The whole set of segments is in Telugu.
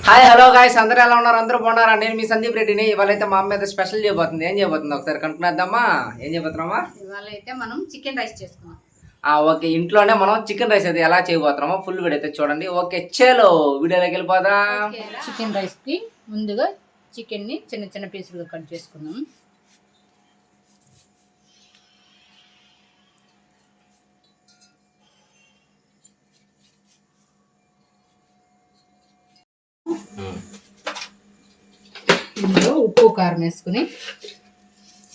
హాయ్ హలో గాయ్స్, అందరూ ఎలా ఉన్నారు? అందరూ బాగున్నారా? నేను మీ సందీప్ రెడ్డిని. ఇవాళ అయితే మా అమ్మ అయితే స్పెషల్ చేయబోతుంది. ఏం చేయబోతుంది ఒకసారి కనుక్కునేద్దామా? ఏం చేయబోతున్నామా? ఇవాళ అయితే మనం చికెన్ రైస్ చేసుకున్నాం. ఓకే, ఇంట్లోనే మనం చికెన్ రైస్ అయితే ఎలా చేయబోతున్నామో ఫుల్ వీడియో అయితే చూడండి. ఓకే, చలో వీడియోలోకి వెళ్ళిపోదాం. చికెన్ రైస్ కి ముందుగా చికెన్ ని చిన్న చిన్న పీసులుగా కట్ చేసుకున్నాం. ఇందులో ఉప్పు కారం వేసుకుని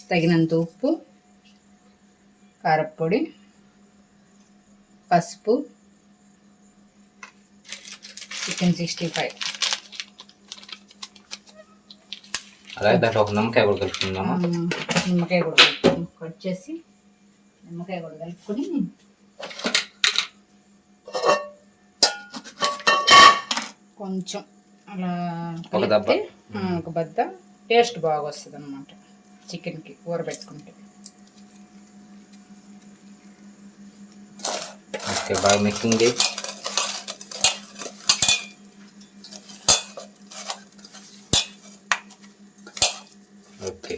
తగినంత ఉప్పు, కారప్పొడి, పసుపు, చికెన్ 65. అలాగే దాంట్లో ఒక నిమ్మకాయ కూడా కలుపుకుందామా? నిమ్మకాయ కూడా కట్ చేసి నిమ్మకాయ కూడా కలుపుకొని కొంచెం అలా కలిపితే ఒక బద్ద టేస్ట్ బాగా వస్తుంది అన్నమాట చికెన్కి ఊరబెట్టుకుంటే. ఓకే, బాగా మిక్సింగ్ చేయి. ఓకే,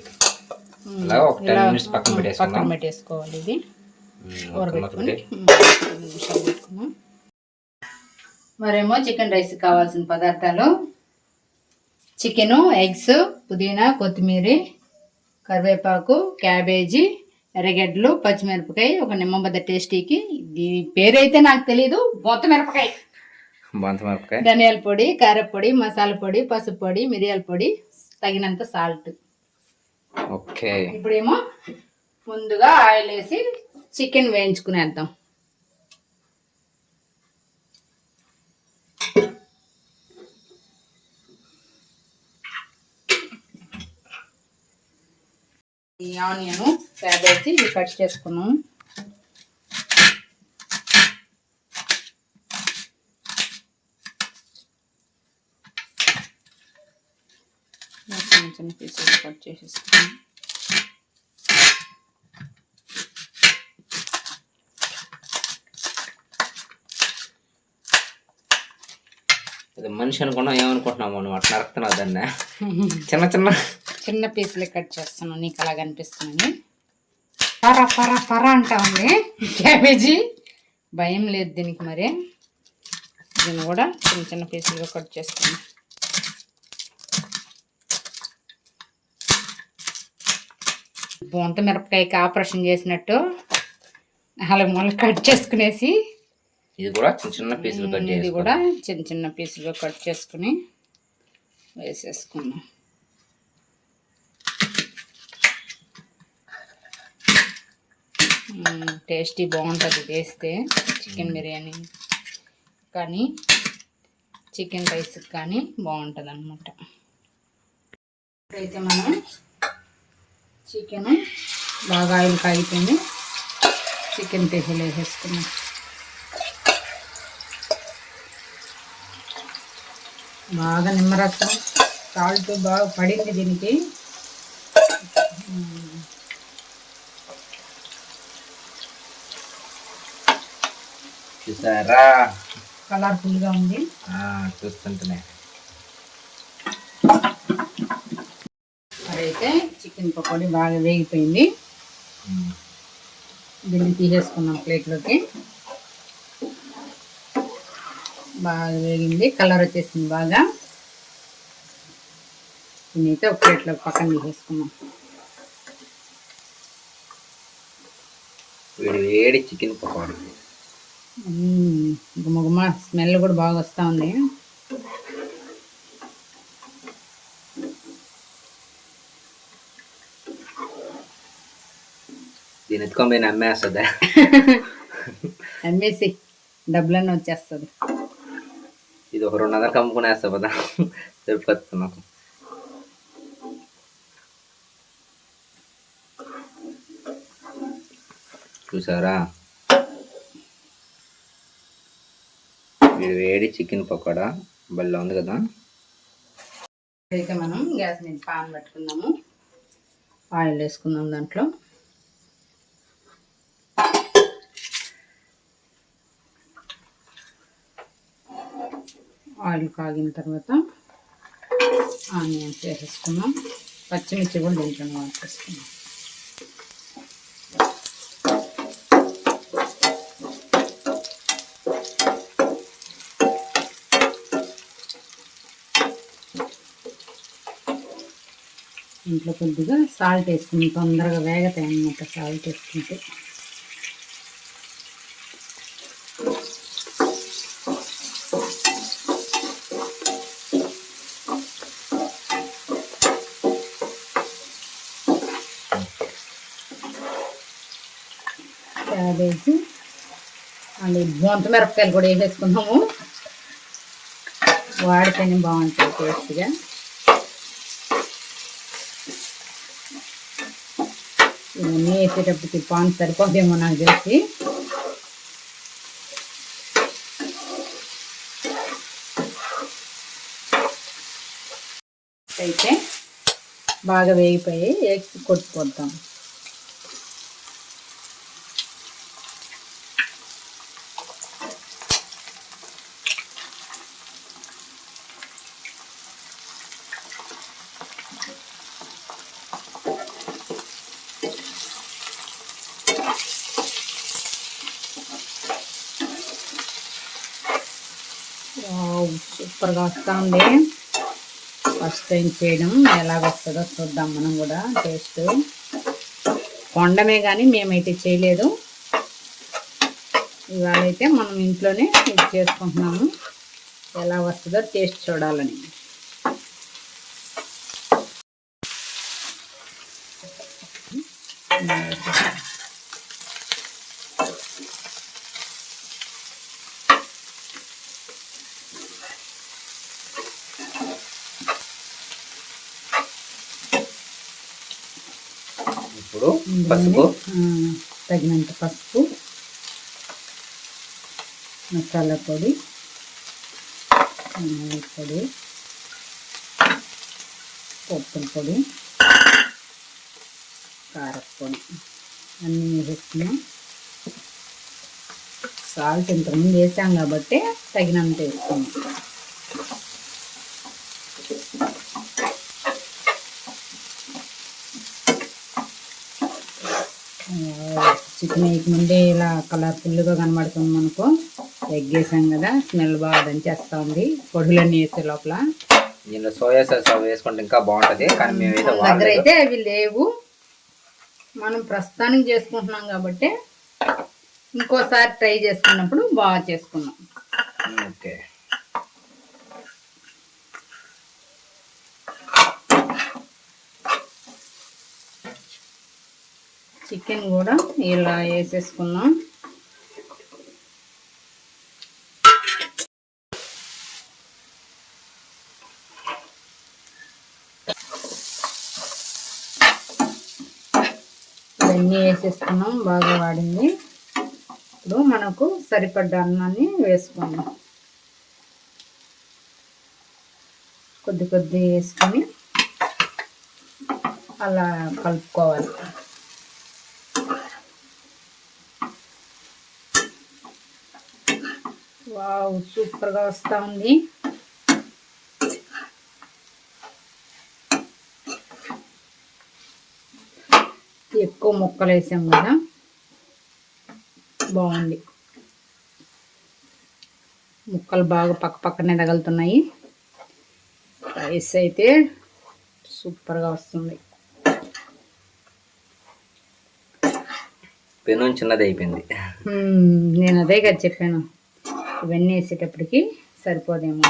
అలా ఒక 10 మినిట్స్ పక్కన పెట్టేసుకోవాలి. ఇది ఊరబెట్టుకుని పెట్టుకున్నాం. మరేమో చికెన్ రైస్ కావాల్సిన పదార్థాలు: చికెను, ఎగ్స్, పుదీనా, కొత్తిమీర, కరివేపాకు, క్యాబేజీ, ఎర్రగడ్డలు, పచ్చిమిరపకాయ, ఒక నిమ్మబద్ద టేస్టీకి. దీని పేరైతే నాకు తెలీదు. బొంతమిరపకాయ, ధనియాల పొడి, కారపొడి, మసాలా పొడి, పసుపు పొడి, మిరియాల పొడి, తగినంత సాల్ట్. ఓకే, ఇప్పుడేమో ముందుగా ఆయిల్ వేసి చికెన్ వేయించుకునేద్దాం. ఈ ఆనియన్, క్యాబేజీ ఇవి కట్ చేసుకున్నాం. చిన్న చిన్న పీసెస్ కట్ చేసేసుకున్నాం. మనిషి అనుకున్నా ఏమనుకుంటున్నాము అనమాట, నరుకుతున్నావు దాన్ని. చిన్న చిన్న చిన్న పీసులే కట్ చేస్తున్నాను, నీకు అలా కనిపిస్తుంది. పరా పరా పరా అంటా ఉంది క్యాబేజీ. భయం లేదు దీనికి. మరి దీన్ని కూడా చిన్న చిన్న పీసులుగా కట్ చేసుకున్నాను. బొంత మిరపకాయకి ఆపరేషన్ చేసినట్టు 4 ముక్కలు కట్ చేసుకునేసి ఇది కూడా చిన్న చిన్న పీసులు కట్ ఇది కూడా చిన్న చిన్న పీసులుగా కట్ చేసుకుని వేసేసుకున్నాం. టేస్టీ బాగుంటుంది వేస్తే చికెన్ బిర్యానీ కానీ చికెన్ రైస్ కానీ బాగుంటుంది అన్నమాట. ఇప్పుడైతే మనం చికెన్ బాగా ఆయిల్ కాగిపోయింది, చికెన్ పీసులు వేసేసుకున్నాం. బాగా నిమ్మరసం, సాల్ట్ బాగా పడింది దీనికి. చూసారా, కలర్ఫుల్గా ఉంది. చూస్తుంటేనే. అదైతే చికెన్ పకోడీ బాగా వేగిపోయింది. దీన్ని తీసేసుకున్నాం ప్లేట్లోకి. బాగా వేగింది, కలర్ వచ్చేసింది బాగా. దీన్నైతే ఒక ప్లేట్లో పక్కన తీసేసుకున్నాం. వేడి చికెన్ పకోడీ గుమగుమ స్మెల్ కూడా బాగా వస్తూ ఉంది. దీని ఎత్తుకొని అమ్మేస్తుంది. అమ్మేసి డబ్బులన్నీ వచ్చేస్తుంది. ఇది ఒక 200 అమ్ముకునేస్తా కదా, సరిపోతుంది. చూసారా, వేడి చికెన్ పకోడా బల్ల ఉంది కదా. అయితే మనం గ్యాస్ మీద పాన్ పెట్టుకుందాము. ఆయిల్ వేసుకుందాం. దాంట్లో ఆయిల్ కాగిన తర్వాత ఆనియన్స్ వేసేసుకున్నాం. పచ్చిమిర్చి కూడా దీంట్లో వేసేసుకున్నాం. ఇంట్లో కొద్దిగా సాల్ట్ వేసుకుని తొందరగా వేగతాయి అన్నమాట సాల్ట్ వేసుకుంటే. క్యాబేజీ అండ్ బొంత మిరపకాయలు కూడా వేసేసుకున్నాము. వాడితేనే బాగుంటుంది టేస్ట్గా. ఇవన్నీ వేసేటప్పటికి పాన్ సరిపోదేమో నాకు తెలిసి. అయితే బాగా వేగిపోయి ఎగ్స్ కొట్టుకొద్దాం. సూపర్గా వస్తుంది. ఫస్ట్ టైం చేయడం ఎలాగొస్తుందో చూద్దాం మనం కూడా టేస్ట్. వండమే కానీ మేమైతే చేయలేదు. ఇవాళైతే మనం ఇంట్లోనే ఇది చేసుకుంటున్నాము. ఎలా వస్తుందో టేస్ట్ చూడాలని. ఇప్పుడు పసుపు, తగినంత పసుపు, మసాలా పొడి, పొడి, పప్పుల పొడి, కారపొడి అన్నీ వేసుకున్నాం. సాల్ట్ ఇంతకుముందు వేసాం కాబట్టి తగినంత వేసుకున్నాం. చికెన్ వేయకముందే ఇలా కలర్ఫుల్గా కనబడుతుంది మనకు. ఎగ్ వేసాం కదా, స్మెల్ బాగా దంచేస్తూ ఉంది. పొడులన్నీ వేసే లోపల దీనిలో సోయా సాస్ వేసుకుంటే ఇంకా బాగుంటుంది. కానీ మేమైతే దగ్గర అయితే అవి లేవు. మనం ప్రస్తుతానికి చేసుకుంటున్నాం కాబట్టి ఇంకోసారి ట్రై చేసుకున్నప్పుడు బాగా చేసుకున్నాం. ఓకే. చికెన్ కూడా ఇలా వేసేసుకున్నాం. ఇవన్నీ వేసేసుకున్నాం, బాగా వాడింది. ఇప్పుడు మనకు సరిపడ్డ అన్నాన్ని వేసుకున్నాం. కొద్ది కొద్ది వేసుకొని అలా కలుపుకోవాలి. వావ్, సూపర్గా వస్తూ ఉంది. ఎక్కువ ముక్కలు వేసాం కదా, బాగుంది. ముక్కలు బాగా పక్క పక్కనే తగులుతున్నాయి. రైస్ అయితే సూపర్గా వస్తుంది. పెను చిన్నది అయిపోయింది. నేను అదే కదా చెప్పాను, ఇవన్నీ వేసేటప్పటికి సరిపోదేమో.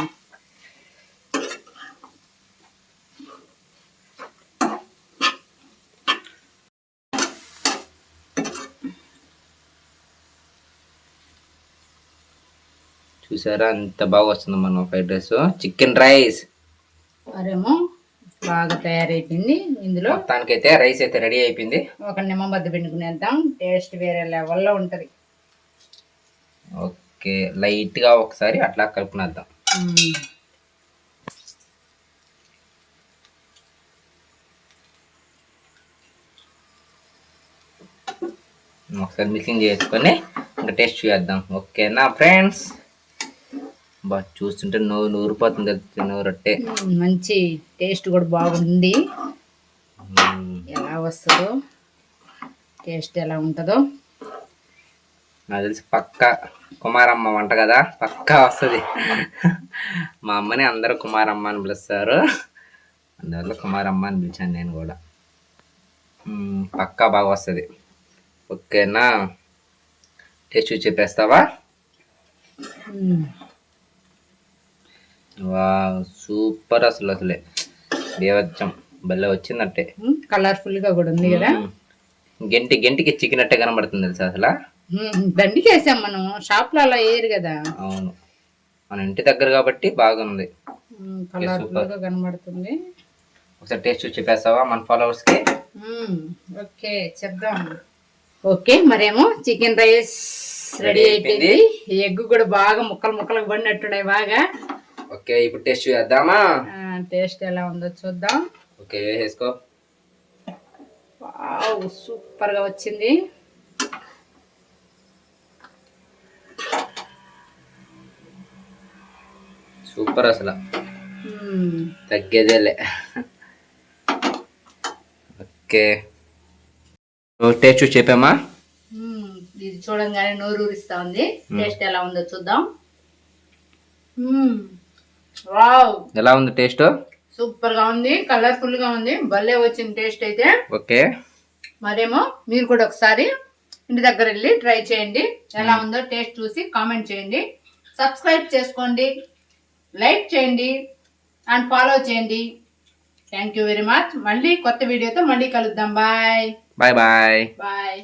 చూసారా ఎంత బాగా వస్తుంది మన ఫ్రైడ్ రైస్, చికెన్ రైస్. మరేమో బాగా తయారైపోయింది. ఇందులో మొత్తానికైతే రైస్ అయితే రెడీ అయిపోయింది. ఒక నిమ్మబద్ద పిండుకునేద్దాం. టేస్ట్ వేరే లెవెల్లో ఉంటుంది. ఓకే, లైట్గా ఒకసారి అట్లా కలుపునేద్దాం. ఒకసారి మిక్సింగ్ చేసుకొని ఇంకా టేస్ట్ చేద్దాం. ఓకేనా ఫ్రెండ్స్, బా చూస్తుంటే నూరిపోతుంది నూరట్టే. మంచి టేస్ట్ కూడా బాగుంది. ఎలా వస్తుందో టేస్ట్ ఎలా ఉంటుందో నాకు తెలిసి పక్క కుమారమ్మ వంట కదా, పక్కా వస్తుంది. మా అమ్మని అందరూ కుమారమ్మ అని పిలుస్తారు, అందువల్ల కుమారమ్మ అని పిలిచాను నేను కూడా. పక్కా బాగా వస్తుంది. ఓకేనా, టేస్ట్ చూసి చెప్పేస్తావా? వా సూపర్, అసలే దేవచ్చం భలే వచ్చిందంటే. కలర్ఫుల్గా కూడా ఉంది కదా. గంటికి చికెనట్టే కనబడుతుంది తెలుసా అసలు. దండికి వేసాం మనం, షాప్లో అలా వేయరు కదా. అవును, మన ఇంటి దగ్గర కాబట్టి బాగుంది, కలర్ఫుల్గా కనబడుతుంది. ఒకసారి టేస్ట్ చూసి చెప్పేస్తావా మన ఫాలోవర్స్కి? ఓకే చెప్దాం. ఓకే, మరేమో చికెన్ రైస్ రెడీ అయిపోయింది. ఎగ్ కూడా బాగా ముక్కలు పడినట్టున్నాయి బాగా. ఓకే, ఇప్పుడు టేస్ట్ చేద్దామా? టేస్ట్ ఎలా ఉందో చూద్దాం. ఓకే, వేసుకో. వావ్, సూపర్ గా వచ్చింది. సూపర్, అసలు తగ్గేదేలే. ఓకే, టేస్ట్ చూసి చెప్పామా? ఇది చూడంగానే నోరు ఊరిస్తా ఉంది. టేస్ట్ ఎలా ఉందో చూద్దాం. వావ్, ఎలా ఉంది టేస్ట్? సూపర్ గా ఉంది, కలర్ఫుల్ గా ఉంది, భలే వచ్చింది టేస్ట్ అయితే. ఓకే, మరేమో మీరు కూడా ఒకసారి ఇంటి దగ్గర వెళ్ళి ట్రై చేయండి. ఎలా ఉందో టేస్ట్ చూసి కామెంట్ చేయండి. సబ్స్క్రైబ్ చేసుకోండి, లైక్ చేయండి అండ్ ఫాలో చేయండి. Thank you very much. మళ్ళీ కొత్త వీడియోతో మళ్ళీ కలుద్దాం. Bye bye bye bye.